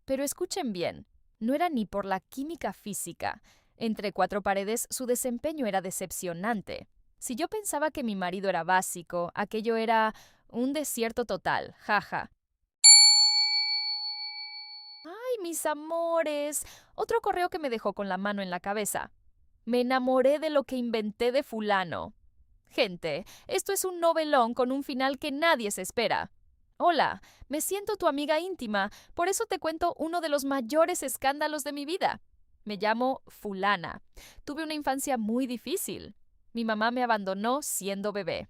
Pero escuchen bien, no era ni por la química física. Entre cuatro paredes su desempeño era decepcionante. Si yo pensaba que mi marido era básico, aquello era un desierto total, jaja. ¡Ay, mis amores! Otro correo que me dejó con la mano en la cabeza. Me enamoré de lo que inventé de fulano. Gente, esto es un novelón con un final que nadie se espera. Hola, me siento tu amiga íntima, por eso te cuento uno de los mayores escándalos de mi vida. Me llamo Fulana. Tuve una infancia muy difícil. Mi mamá me abandonó siendo bebé.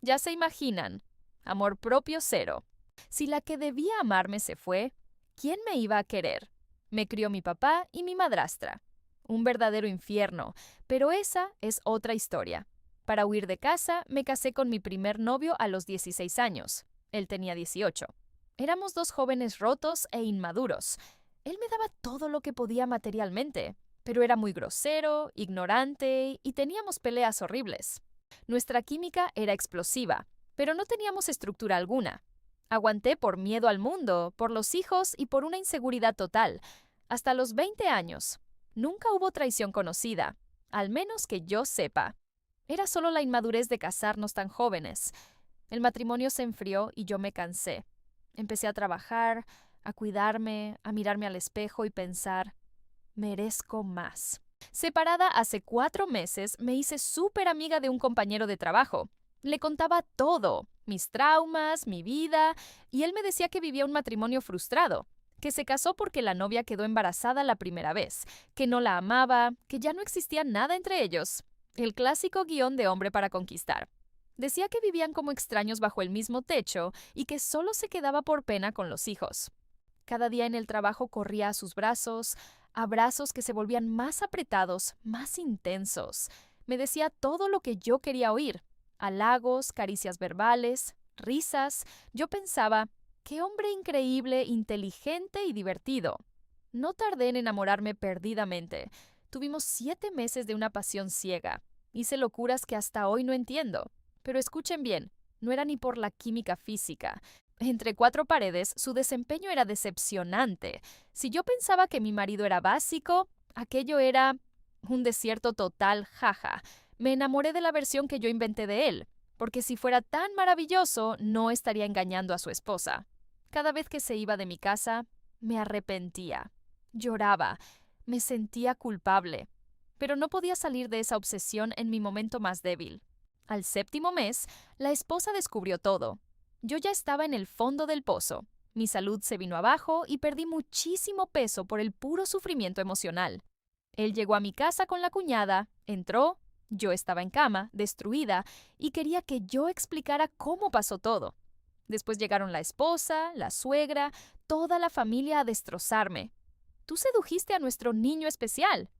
Ya se imaginan, amor propio cero. Si la que debía amarme se fue, ¿quién me iba a querer? Me crió mi papá y mi madrastra. Un verdadero infierno, pero esa es otra historia. Para huir de casa, me casé con mi primer novio a los 16 años. Él tenía 18. Éramos dos jóvenes rotos e inmaduros. Él me daba todo lo que podía materialmente, pero era muy grosero, ignorante y teníamos peleas horribles. Nuestra química era explosiva, pero no teníamos estructura alguna. Aguanté por miedo al mundo, por los hijos y por una inseguridad total. Hasta los 20 años. Nunca hubo traición conocida, al menos que yo sepa. Era solo la inmadurez de casarnos tan jóvenes. El matrimonio se enfrió y yo me cansé. Empecé a trabajar, a cuidarme, a mirarme al espejo y pensar, merezco más. Separada hace 4 meses, me hice súper amiga de un compañero de trabajo. Le contaba todo, mis traumas, mi vida, y él me decía que vivía un matrimonio frustrado, que se casó porque la novia quedó embarazada la primera vez, que no la amaba, que ya no existía nada entre ellos. El clásico guión de hombre para conquistar. Decía que vivían como extraños bajo el mismo techo y que solo se quedaba por pena con los hijos. Cada día en el trabajo corría a sus brazos, abrazos que se volvían más apretados, más intensos. Me decía todo lo que yo quería oír. Halagos, caricias verbales, risas. Yo pensaba, qué hombre increíble, inteligente y divertido. No tardé en enamorarme perdidamente. Tuvimos 7 meses de una pasión ciega. Hice locuras que hasta hoy no entiendo. Pero escuchen bien, no era ni por la química física. Entre cuatro paredes, su desempeño era decepcionante. Si yo pensaba que mi marido era básico, aquello era un desierto total, jaja. Me enamoré de la versión que yo inventé de él, porque si fuera tan maravilloso, no estaría engañando a su esposa. Cada vez que se iba de mi casa, me arrepentía. Lloraba, me sentía culpable. Pero no podía salir de esa obsesión en mi momento más débil. Al 7.º mes, la esposa descubrió todo. Yo ya estaba en el fondo del pozo. Mi salud se vino abajo y perdí muchísimo peso por el puro sufrimiento emocional. Él llegó a mi casa con la cuñada, entró, yo estaba en cama, destruida, y quería que yo explicara cómo pasó todo. Después llegaron la esposa, la suegra, toda la familia a destrozarme. Tú sedujiste a nuestro niño especial.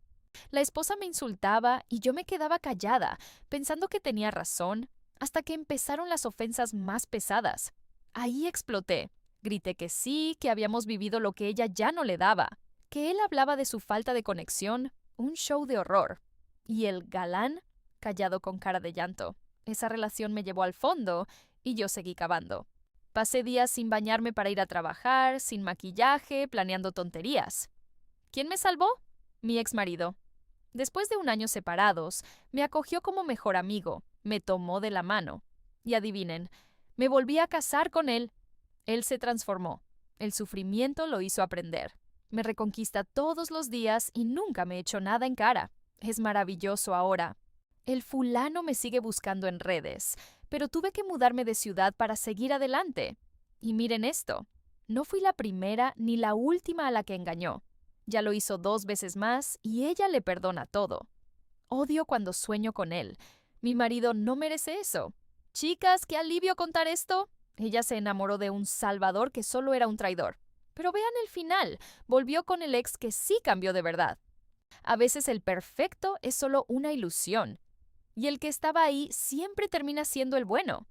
La esposa me insultaba y yo me quedaba callada, pensando que tenía razón, hasta que empezaron las ofensas más pesadas. Ahí exploté. Grité que sí, que habíamos vivido lo que ella ya no le daba, que él hablaba de su falta de conexión, un show de horror. Y el galán, callado con cara de llanto. Esa relación me llevó al fondo y yo seguí cavando. Pasé días sin bañarme para ir a trabajar, sin maquillaje, planeando tonterías. ¿Quién me salvó? Mi exmarido. Después de 1 año separados, me acogió como mejor amigo, me tomó de la mano. Y adivinen, me volví a casar con él. Él se transformó. El sufrimiento lo hizo aprender. Me reconquista todos los días y nunca me echó nada en cara. Es maravilloso ahora. El fulano me sigue buscando en redes, pero tuve que mudarme de ciudad para seguir adelante. Y miren esto, no fui la primera ni la última a la que engañó. Ya lo hizo 2 veces más y ella le perdona todo. Odio cuando sueño con él. Mi marido no merece eso. Chicas, qué alivio contar esto. Ella se enamoró de un salvador que solo era un traidor. Pero vean el final. Volvió con el ex que sí cambió de verdad. A veces el perfecto es solo una ilusión. Y el que estaba ahí siempre termina siendo el bueno.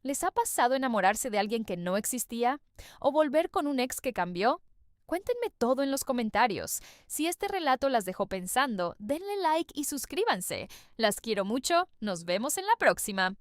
¿Les ha pasado enamorarse de alguien que no existía? ¿O volver con un ex que cambió? Cuéntenme todo en los comentarios. Si este relato las dejó pensando, denle like y suscríbanse. Las quiero mucho. Nos vemos en la próxima.